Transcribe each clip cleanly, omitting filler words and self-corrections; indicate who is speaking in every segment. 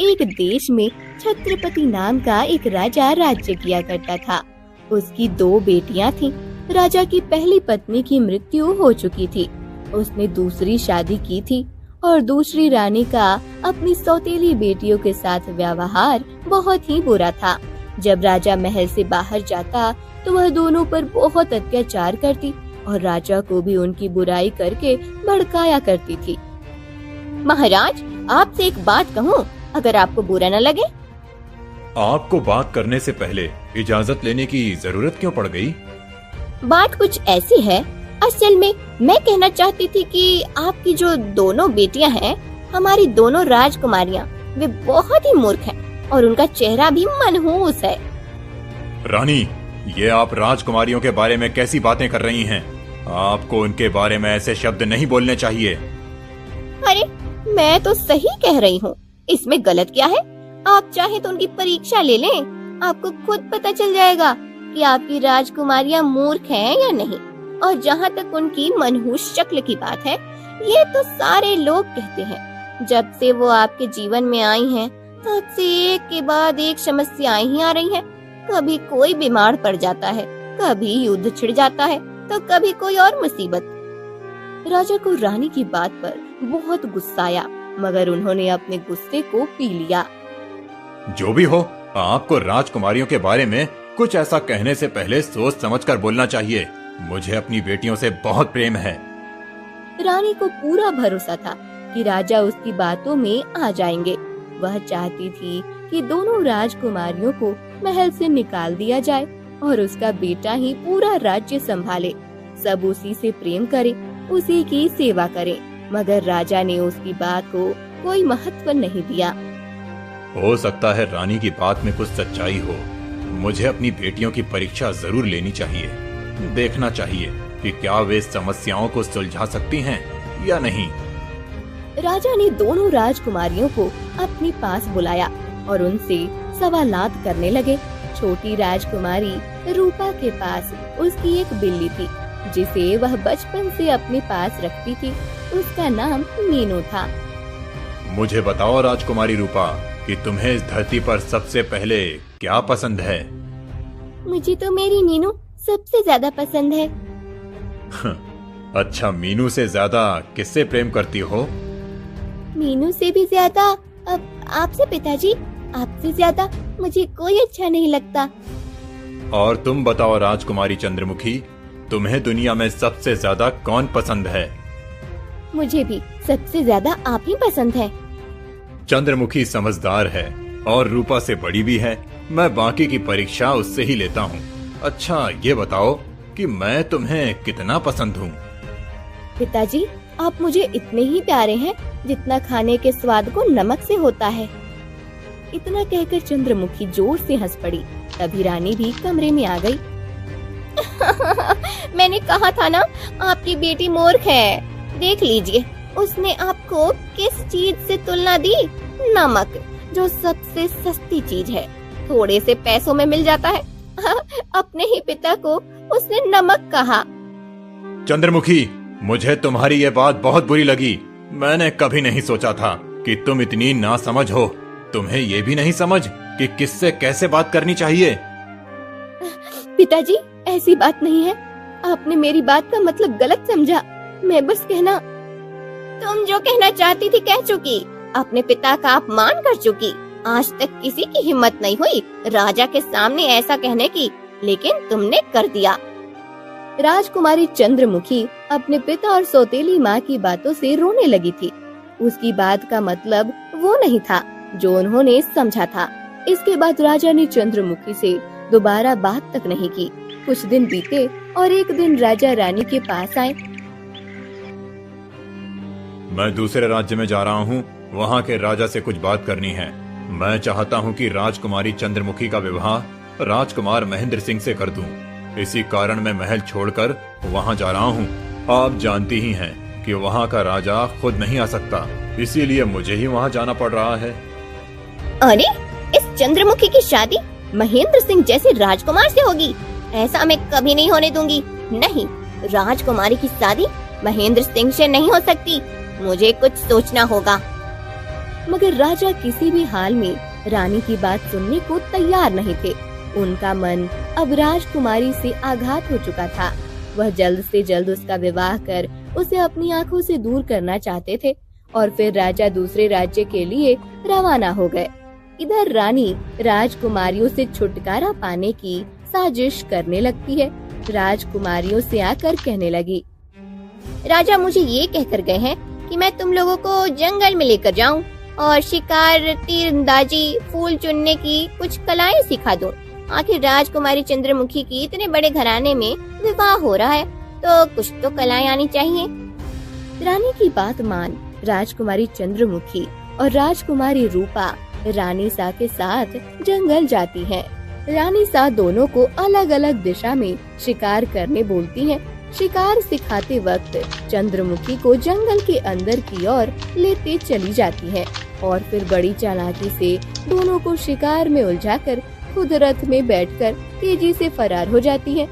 Speaker 1: एक देश में छत्रपति नाम का एक राजा राज्य किया करता था। उसकी 2 बेटियां थीं। राजा की पहली पत्नी की मृत्यु हो चुकी थी। उसने दूसरी शादी की थी और दूसरी रानी का अपनी सौतेली बेटियों के साथ व्यवहार बहुत ही बुरा था। जब राजा महल से बाहर जाता तो वह दोनों पर बहुत अत्याचार करती और राजा को भी उनकी बुराई करके भड़काया करती थी। महाराज, आपसे एक बात कहूँ, अगर आपको बुरा न लगे।
Speaker 2: आपको बात करने से पहले इजाजत लेने की जरूरत क्यों पड़ गई?
Speaker 1: बात कुछ ऐसी है, असल में मैं कहना चाहती थी कि आपकी जो दोनों बेटियां हैं, हमारी दोनों राजकुमारियां, वे बहुत ही मूर्ख हैं और उनका चेहरा भी मनहूस है।
Speaker 2: रानी, ये आप राजकुमारियों के बारे में कैसी बातें कर रही हैं? आपको उनके बारे में ऐसे शब्द नहीं बोलने चाहिए।
Speaker 1: अरे, मैं तो सही कह रही हूँ, इसमें गलत क्या है? आप चाहे तो उनकी परीक्षा ले लें, आपको खुद पता चल जाएगा कि आपकी राजकुमारियां मूर्ख हैं या नहीं। और जहाँ तक उनकी मनहूस शक्ल की बात है, ये तो सारे लोग कहते हैं। जब से वो आपके जीवन में आई हैं, तब से एक के बाद एक समस्याएं ही आ रही हैं। कभी कोई बीमार पड़ जाता है, कभी युद्ध छिड़ जाता है, तो कभी कोई और मुसीबत। राजा को रानी की बात पर बहुत गुस्सा आया, मगर उन्होंने अपने गुस्से को पी लिया।
Speaker 2: जो भी हो, आपको राजकुमारियों के बारे में कुछ ऐसा कहने से पहले सोच समझकर बोलना चाहिए। मुझे अपनी बेटियों से बहुत प्रेम है।
Speaker 1: रानी को पूरा भरोसा था कि राजा उसकी बातों में आ जाएंगे। वह चाहती थी कि दोनों राजकुमारियों को महल से निकाल दिया जाए और उसका बेटा ही पूरा राज्य संभाले। सब उसी से प्रेम करे, उसी की सेवा करे। मगर राजा ने उसकी बात को कोई महत्व नहीं दिया।
Speaker 2: हो सकता है रानी की बात में कुछ सच्चाई हो। मुझे अपनी बेटियों की परीक्षा जरूर लेनी चाहिए। देखना चाहिए कि क्या वे समस्याओं को सुलझा सकती हैं या नहीं।
Speaker 1: राजा ने दोनों राजकुमारियों को अपने पास बुलाया और उनसे सवालात करने लगे। छोटी राजकुमारी रूपा के पास उसकी एक बिल्ली थी, जिसे वह बचपन से अपने पास रखती थी। उसका नाम मीनू था।
Speaker 2: मुझे बताओ राजकुमारी रूपा, कि तुम्हें इस धरती पर सबसे पहले क्या पसंद है?
Speaker 1: मुझे तो मेरी मीनू सबसे ज्यादा पसंद है।
Speaker 2: अच्छा, मीनू से ज्यादा किससे प्रेम करती हो?
Speaker 1: मीनू से भी ज्यादा अब आपसे पिताजी, आपसे ज्यादा मुझे कोई अच्छा नहीं लगता।
Speaker 2: और तुम बताओ राजकुमारी चंद्रमुखी, तुम्हें दुनिया में सबसे ज्यादा कौन पसंद है?
Speaker 1: मुझे भी सबसे ज्यादा आप ही पसंद है।
Speaker 2: चंद्रमुखी समझदार है और रूपा से बड़ी भी है। मैं बाकी की परीक्षा उससे ही लेता हूँ। अच्छा, ये बताओ कि मैं तुम्हें कितना पसंद हूँ?
Speaker 1: पिताजी, आप मुझे इतने ही प्यारे हैं जितना खाने के स्वाद को नमक से होता है। इतना कहकर चंद्रमुखी जोर से हंस पड़ी। तभी रानी भी कमरे में आ गई। मैंने कहा था ना, आपकी बेटी मूर्ख है। देख लीजिए, उसने आपको किस चीज से तुलना दी? नमक, जो सबसे सस्ती चीज है, थोड़े से पैसों में मिल जाता है। अपने ही पिता को उसने नमक कहा।
Speaker 2: चंद्रमुखी, मुझे तुम्हारी ये बात बहुत बुरी लगी। मैंने कभी नहीं सोचा था कि तुम इतनी नासमझ हो। तुम्हें ये भी नहीं समझ कि किससे कैसे बात करनी चाहिए।
Speaker 1: पिताजी, ऐसी बात नहीं है। आपने मेरी बात का मतलब गलत समझा। मैं बस कहना। तुम जो कहना चाहती थी कह चुकी। अपने पिता का अपमान कर चुकी। आज तक किसी की हिम्मत नहीं हुई राजा के सामने ऐसा कहने की, लेकिन तुमने कर दिया। राजकुमारी चंद्रमुखी अपने पिता और सौतेली माँ की बातों से रोने लगी थी। उसकी बात का मतलब वो नहीं था जो उन्होंने समझा था। इसके बाद राजा ने चंद्रमुखी से दोबारा बात तक नहीं की। कुछ दिन बीते और एक दिन राजा रानी के पास आए।
Speaker 2: मैं दूसरे राज्य में जा रहा हूँ, वहाँ के राजा से कुछ बात करनी है। मैं चाहता हूँ कि राजकुमारी चंद्रमुखी का विवाह राजकुमार महेंद्र सिंह से कर दूं। इसी कारण मैं महल छोड़कर वहाँ जा रहा हूँ। आप जानती ही हैं कि वहाँ का राजा खुद नहीं आ सकता, इसीलिए मुझे ही वहाँ जाना पड़ रहा है।
Speaker 1: अरे, इस चंद्रमुखी की शादी महेंद्र सिंह जैसे राजकुमार से होगी? ऐसा मैं कभी नहीं होने दूंगी। नहीं, राजकुमारी की शादी महेंद्र सिंह से नहीं हो सकती। मुझे कुछ सोचना होगा। मगर राजा किसी भी हाल में रानी की बात सुनने को तैयार नहीं थे। उनका मन अब राजकुमारी से आघात हो चुका था। वह जल्द से जल्द उसका विवाह कर उसे अपनी आंखों से दूर करना चाहते थे और फिर राजा दूसरे राज्य के लिए रवाना हो गए। इधर रानी राजकुमारियों से छुटकारा पाने की साजिश करने लगती है। राजकुमारियों से आकर कहने लगी,
Speaker 3: राजा मुझे ये कहकर गए हैं कि मैं तुम लोगों को जंगल में लेकर जाऊं और शिकार, तीरंदाजी, फूल चुनने की कुछ कलाएं सिखा दूं। आखिर राजकुमारी चंद्रमुखी की इतने बड़े घराने में विवाह हो रहा है तो कुछ तो कलाएं आनी चाहिए।
Speaker 1: रानी की बात मान राजकुमारी चंद्रमुखी और राजकुमारी रूपा रानी सा के साथ जंगल जाती हैं। रानी सा दोनों को अलग अलग दिशा में शिकार करने बोलती हैं। शिकार सिखाते वक्त चंद्रमुखी को जंगल के अंदर की ओर लेते चली जाती है और फिर बड़ी चालाकी से दोनों को शिकार में उलझाकर खुद रथ में बैठकर तेजी से फरार हो जाती है।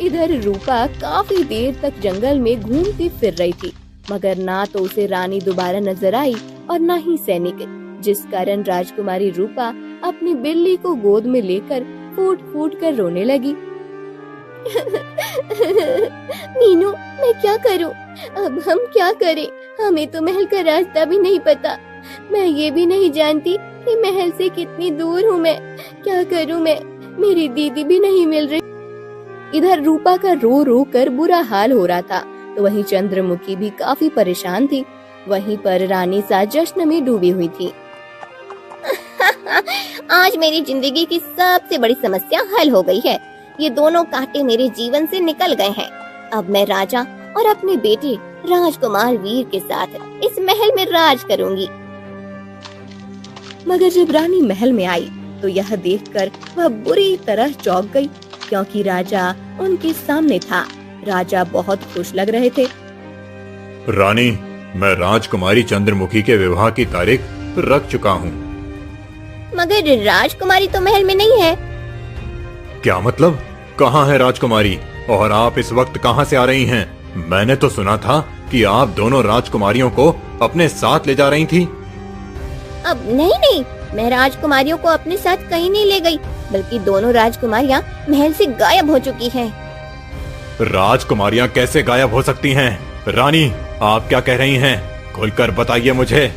Speaker 1: इधर रूपा काफी देर तक जंगल में घूमती फिर रही थी, मगर ना तो उसे रानी दोबारा नजर आई और न ही सैनिक, जिस कारण राजकुमारी रूपा अपनी बिल्ली को गोद में लेकर फूट फूट कर रोने लगी।
Speaker 3: मीनू, मैं क्या करूं? अब हम क्या करें? हमें तो महल का रास्ता भी नहीं पता। मैं ये भी नहीं जानती कि महल से कितनी दूर हूँ मैं। क्या करूं मैं? मेरी दीदी भी नहीं मिल रही।
Speaker 1: इधर रूपा का रो रो कर बुरा हाल हो रहा था, तो वहीं चंद्रमुखी भी काफी परेशान थी। वहीं पर रानी सा जश्न में डूबी हुई थी।
Speaker 3: आज मेरी जिंदगी की सबसे बड़ी समस्या हल हो गई है। ये दोनों कांटे मेरे जीवन से निकल गए हैं। अब मैं राजा और अपने बेटे राजकुमार वीर के साथ इस महल में राज करूंगी।
Speaker 1: मगर जब रानी महल में आई तो यह देखकर वह बुरी तरह चौंक गई, क्योंकि राजा उनके सामने था। राजा बहुत खुश लग रहे थे।
Speaker 2: रानी, मैं राजकुमारी चंद्रमुखी के विवाह की तारीख रख चुका हूँ।
Speaker 3: मगर राजकुमारी तो महल में नहीं है।
Speaker 2: क्या मतलब? कहाँ है राजकुमारी? और आप इस वक्त कहाँ से आ रही हैं? मैंने तो सुना था कि आप दोनों राजकुमारियों को अपने साथ ले जा रही थी।
Speaker 3: अब नहीं, मैं राजकुमारियों को अपने साथ कहीं नहीं ले गई, बल्कि दोनों राजकुमारियां महल से गायब हो चुकी हैं।
Speaker 2: राजकुमारियां कैसे गायब हो सकती हैं? रानी, आप क्या कह रही हैं? खुलकर बताइए मुझे।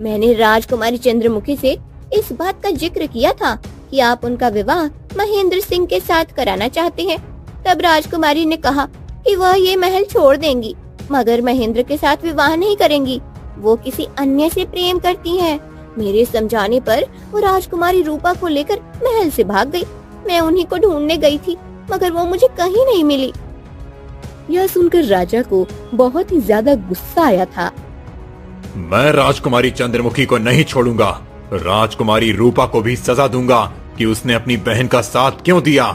Speaker 3: मैंने राजकुमारी चंद्रमुखी से इस बात का जिक्र किया था कि आप उनका विवाह महेंद्र सिंह के साथ कराना चाहते हैं। तब राजकुमारी ने कहा कि वह ये महल छोड़ देंगी, मगर महेंद्र के साथ विवाह नहीं करेंगी। वो किसी अन्य से प्रेम करती हैं। मेरे समझाने पर वो राजकुमारी रूपा को लेकर महल से भाग गई। मैं उन्हीं को ढूंढने गई थी, मगर वो मुझे कहीं नहीं मिली।
Speaker 1: यह सुनकर राजा को बहुत ही ज्यादा गुस्सा आया था।
Speaker 2: मैं राजकुमारी चंद्रमुखी को नहीं छोड़ूंगा। राजकुमारी रूपा को भी सजा दूंगा कि उसने अपनी बहन का साथ क्यों दिया।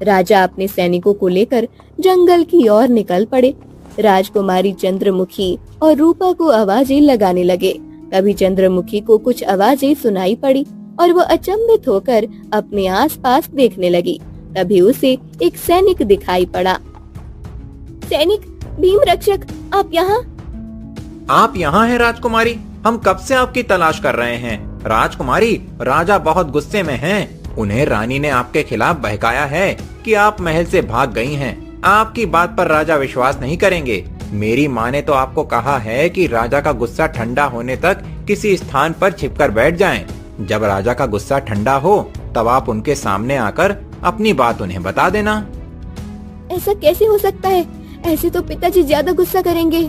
Speaker 1: राजा अपने सैनिकों को लेकर जंगल की ओर निकल पड़े। राजकुमारी चंद्रमुखी और रूपा को आवाजें लगाने लगे। तभी चंद्रमुखी को कुछ आवाजें सुनाई पड़ी और वो अचंभित होकर अपने आसपास देखने लगी। तभी उसे एक सैनिक दिखाई पड़ा।
Speaker 3: सैनिक, भीम रक्षक, आप यहाँ?
Speaker 4: आप यहाँ हैं राजकुमारी? हम कब से आपकी तलाश कर रहे हैं। राजकुमारी, राजा बहुत गुस्से में हैं। उन्हें रानी ने आपके खिलाफ बहकाया है कि आप महल से भाग गई हैं। आपकी बात पर राजा विश्वास नहीं करेंगे। मेरी माँ ने तो आपको कहा है कि राजा का गुस्सा ठंडा होने तक किसी स्थान पर छिपकर बैठ जाएं। जब राजा का गुस्सा ठंडा हो तब आप उनके सामने आकर अपनी बात उन्हें बता देना।
Speaker 3: ऐसा कैसे हो सकता है? ऐसे तो पिताजी ज्यादा गुस्सा करेंगे।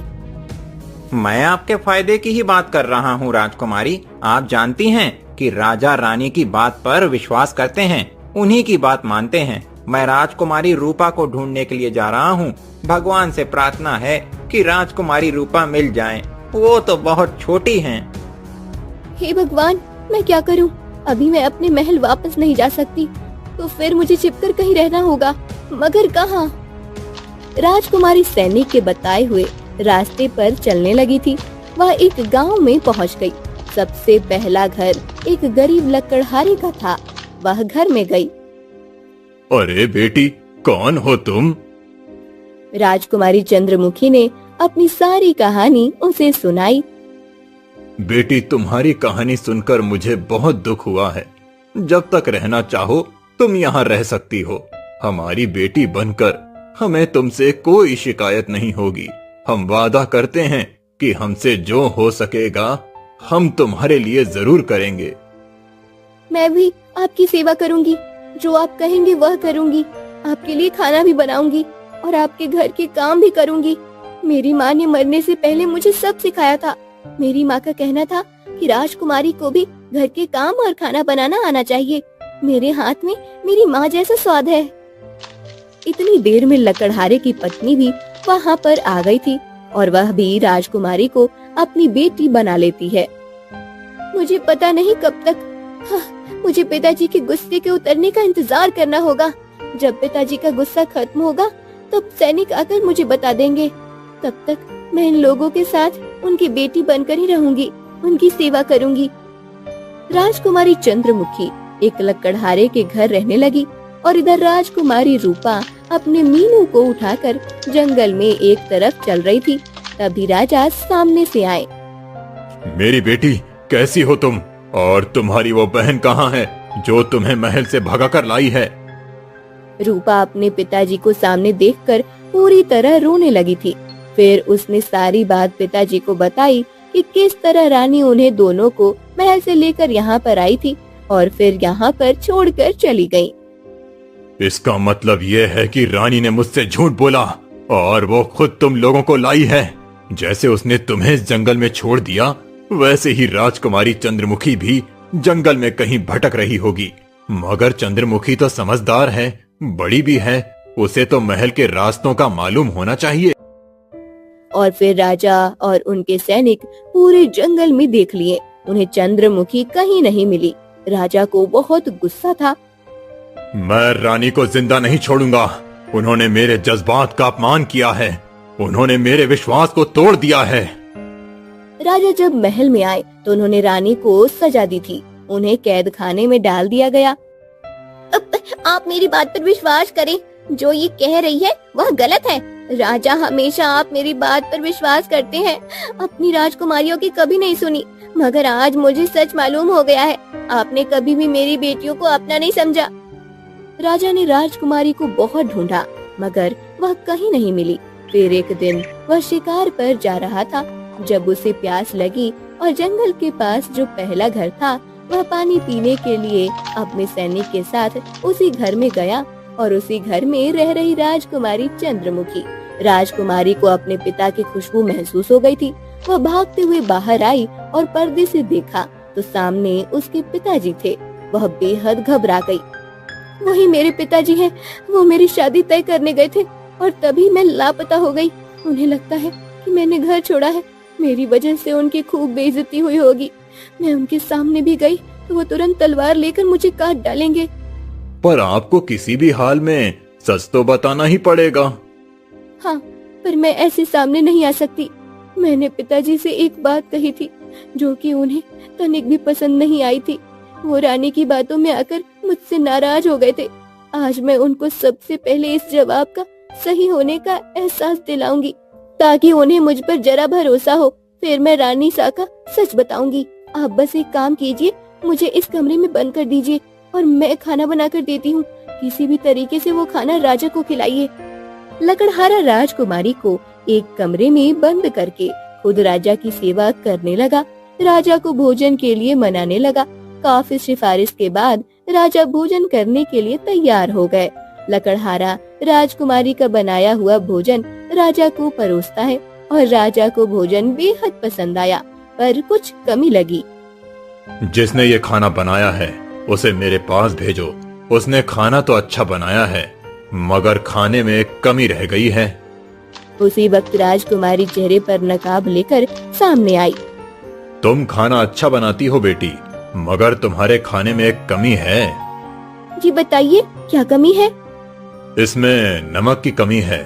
Speaker 4: मैं आपके फायदे की ही बात कर रहा हूँ राजकुमारी। आप जानती हैं कि राजा रानी की बात पर विश्वास करते हैं, उन्हीं की बात मानते हैं। मैं राजकुमारी रूपा को ढूंढने के लिए जा रहा हूँ। भगवान से प्रार्थना है कि राजकुमारी रूपा मिल जाएं। वो तो बहुत छोटी हैं।
Speaker 3: हे भगवान, मैं क्या करूँ? अभी मैं अपने महल वापस नहीं जा सकती, तो फिर मुझे छिपकर कहीं रहना होगा। मगर कहाँ?
Speaker 1: राजकुमारी सैनिक के बताए हुए रास्ते पर चलने लगी थी। वह एक गांव में पहुंच गई। सबसे पहला घर एक गरीब लकड़हारे का था। वह घर में गई।
Speaker 2: अरे बेटी, कौन हो तुम?
Speaker 1: राजकुमारी चंद्रमुखी ने अपनी सारी कहानी उसे सुनाई।
Speaker 2: बेटी, तुम्हारी कहानी सुनकर मुझे बहुत दुख हुआ है। जब तक रहना चाहो तुम यहाँ रह सकती हो। हमारी बेटी बनकर हमें तुमसे कोई शिकायत नहीं होगी। हम वादा करते हैं कि हमसे जो हो सकेगा हम तुम्हारे लिए जरूर करेंगे।
Speaker 3: मैं भी आपकी सेवा करूंगी, जो आप कहेंगे वह करूंगी। आपके लिए खाना भी बनाऊंगी और आपके घर के काम भी करूंगी। मेरी माँ ने मरने से पहले मुझे सब सिखाया था। मेरी माँ का कहना था कि राजकुमारी को भी घर के काम और खाना बनाना आना चाहिए। मेरे हाथ में मेरी माँ जैसा स्वाद है। इतनी देर में लकड़हारे की पत्नी भी वहाँ पर आ गई थी और वह भी राजकुमारी को अपनी बेटी बना लेती है। मुझे पता नहीं कब तक मुझे पिताजी के गुस्से के उतरने का इंतजार करना होगा। जब पिताजी का गुस्सा खत्म होगा तब सैनिक आकर मुझे बता देंगे। तब तक मैं इन लोगों के साथ उनकी बेटी बनकर ही रहूंगी, उनकी सेवा करूंगी। राजकुमारी चंद्रमुखी एक लकड़हारे के घर रहने लगी और इधर राजकुमारी रूपा अपने मीनू को उठाकर जंगल में एक तरफ चल रही थी। तभी राजा सामने से आए।
Speaker 2: मेरी बेटी, कैसी हो तुम? और तुम्हारी वो बहन कहाँ है जो तुम्हें महल से भगाकर लाई है?
Speaker 3: रूपा अपने पिताजी को सामने देखकर पूरी तरह रोने लगी थी। फिर उसने सारी बात पिताजी को बताई कि किस तरह रानी उन्हें दोनों को महल से लेकर यहाँ पर आई थी और फिर यहाँ पर छोड़कर चली गई।
Speaker 2: इसका मतलब ये है कि रानी ने मुझसे झूठ बोला और वो खुद तुम लोगों को लाई है। जैसे उसने तुम्हें इस जंगल में छोड़ दिया वैसे ही राजकुमारी चंद्रमुखी भी जंगल में कहीं भटक रही होगी। मगर चंद्रमुखी तो समझदार है, बड़ी भी है, उसे तो महल के रास्तों का मालूम होना चाहिए।
Speaker 3: और फिर राजा और उनके सैनिक पूरे जंगल में देख लिए, उन्हें चंद्रमुखी कहीं नहीं मिली। राजा को बहुत गुस्सा था।
Speaker 2: मैं रानी को जिंदा नहीं छोड़ूंगा। उन्होंने मेरे जज्बात का अपमान किया है, उन्होंने मेरे विश्वास को तोड़ दिया है।
Speaker 3: राजा जब महल में आए तो उन्होंने रानी को सजा दी थी। उन्हें कैद खाने में डाल दिया गया। आप मेरी बात पर विश्वास करें, जो ये कह रही है वह गलत है। राजा, हमेशा आप मेरी बात पर विश्वास करते हैं, अपनी राजकुमारियों की कभी नहीं सुनी। मगर आज मुझे सच मालूम हो गया है, आपने कभी भी मेरी बेटियों को अपना नहीं समझा। राजा ने राजकुमारी को बहुत ढूंढा मगर वह कहीं नहीं मिली। फिर एक दिन वह शिकार पर जा रहा था। जब उसे प्यास लगी और जंगल के पास जो पहला घर था वह पानी पीने के लिए अपने सैनिक के साथ उसी घर में गया और उसी घर में रह रही राजकुमारी चंद्रमुखी। राजकुमारी को अपने पिता की खुशबू महसूस हो गई थी। वह भागते हुए बाहर आई और पर्दे से देखा तो सामने उसके पिताजी थे। वह बेहद घबरा गई। वही मेरे पिताजी हैं, वो मेरी शादी तय करने गए थे और तभी मैं लापता हो गई। उन्हें लगता है कि मैंने घर छोड़ा है, मेरी वजह से उनकी खूब बेइज्जती हुई होगी। मैं उनके सामने भी गई तो वो तुरंत तलवार लेकर मुझे काट डालेंगे।
Speaker 2: पर आपको किसी भी हाल में सच तो बताना ही पड़ेगा।
Speaker 3: हाँ, पर मैं ऐसे सामने नहीं आ सकती। मैंने पिताजी से एक बात कही थी जो कि उन्हें तनिक भी पसंद नहीं आई थी। वो रानी की बातों में आकर मुझसे नाराज हो गए थे। आज मैं उनको सबसे पहले इस जवाब का सही होने का एहसास दिलाऊंगी ताकि उन्हें मुझ पर जरा भरोसा हो। फिर मैं रानी सा का सच बताऊंगी। आप बस एक काम कीजिए, मुझे इस कमरे में बंद कर दीजिए और मैं खाना बनाकर देती हूँ। किसी भी तरीके से वो खाना राजा को खिलाइए। लकड़हारा राजकुमारी को एक कमरे में बंद करके खुद राजा की सेवा करने लगा। राजा को भोजन के लिए मनाने लगा। काफी सिफारिश के बाद राजा भोजन करने के लिए तैयार हो गए। लकड़हारा राजकुमारी का बनाया हुआ भोजन राजा को परोसता है और राजा को भोजन बेहद पसंद आया, पर कुछ कमी लगी।
Speaker 2: जिसने ये खाना बनाया है उसे मेरे पास भेजो। उसने खाना तो अच्छा बनाया है मगर खाने में एक कमी रह गई है।
Speaker 3: उसी वक्त राजकुमारी चेहरे पर नकाब लेकर सामने आई।
Speaker 2: तुम खाना अच्छा बनाती हो बेटी, मगर तुम्हारे खाने में एक कमी है।
Speaker 3: जी बताइए, क्या कमी है?
Speaker 2: इसमें नमक की कमी है।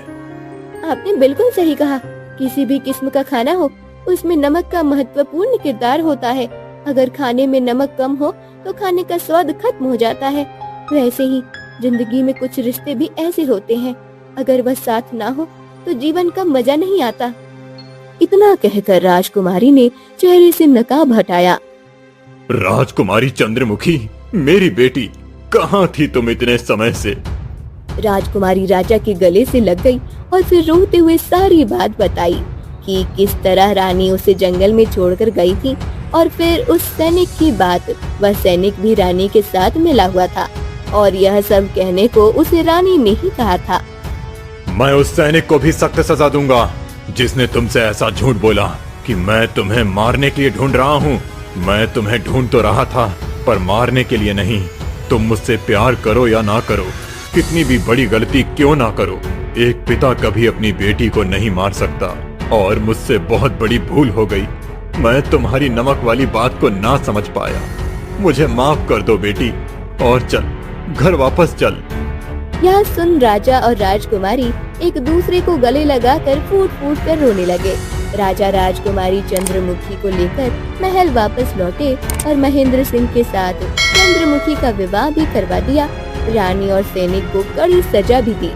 Speaker 3: आपने बिल्कुल सही कहा। किसी भी किस्म का खाना हो उसमें नमक का महत्वपूर्ण किरदार होता है। अगर खाने में नमक कम हो तो खाने का स्वाद खत्म हो जाता है। वैसे ही जिंदगी में कुछ रिश्ते भी ऐसे होते हैं, अगर वह साथ ना हो तो जीवन का मजा नहीं आता। इतना कहकर राजकुमारी ने चेहरे से नकाब हटाया।
Speaker 2: राजकुमारी चंद्रमुखी, मेरी बेटी, कहाँ थी तुम इतने समय से?
Speaker 3: राजकुमारी राजा के गले से लग गई और फिर रोते हुए सारी बात बताई कि किस तरह रानी उसे जंगल में छोड़कर गई थी और फिर उस सैनिक की बात। वह सैनिक भी रानी के साथ मिला हुआ था और यह सब कहने को उसे रानी ने ही कहा था।
Speaker 2: मैं उस सैनिक को भी सख्त सजा दूंगा जिसने तुमसे ऐसा झूठ बोला कि मैं तुम्हें मारने के लिए ढूंढ रहा हूँ। मैं तुम्हें ढूंढ तो रहा था, पर मारने के लिए नहीं। तुम मुझसे प्यार करो या ना करो, कितनी भी बड़ी गलती क्यों ना करो, एक पिता कभी अपनी बेटी को नहीं मार सकता। और मुझसे बहुत बड़ी भूल हो गई। मैं तुम्हारी नमक वाली बात को ना समझ पाया। मुझे माफ कर दो बेटी, और चल, घर वापस चल।
Speaker 3: यह सुन राजा और राजकुमारी एक दूसरे को गले लगाकर फूट फूट कर रोने लगे। राजा राजकुमारी चंद्रमुखी को लेकर महल वापस लौटे और महेंद्र सिंह के साथ चंद्रमुखी का विवाह भी करवा दिया। रानी और सैनिक को कड़ी सजा भी दी।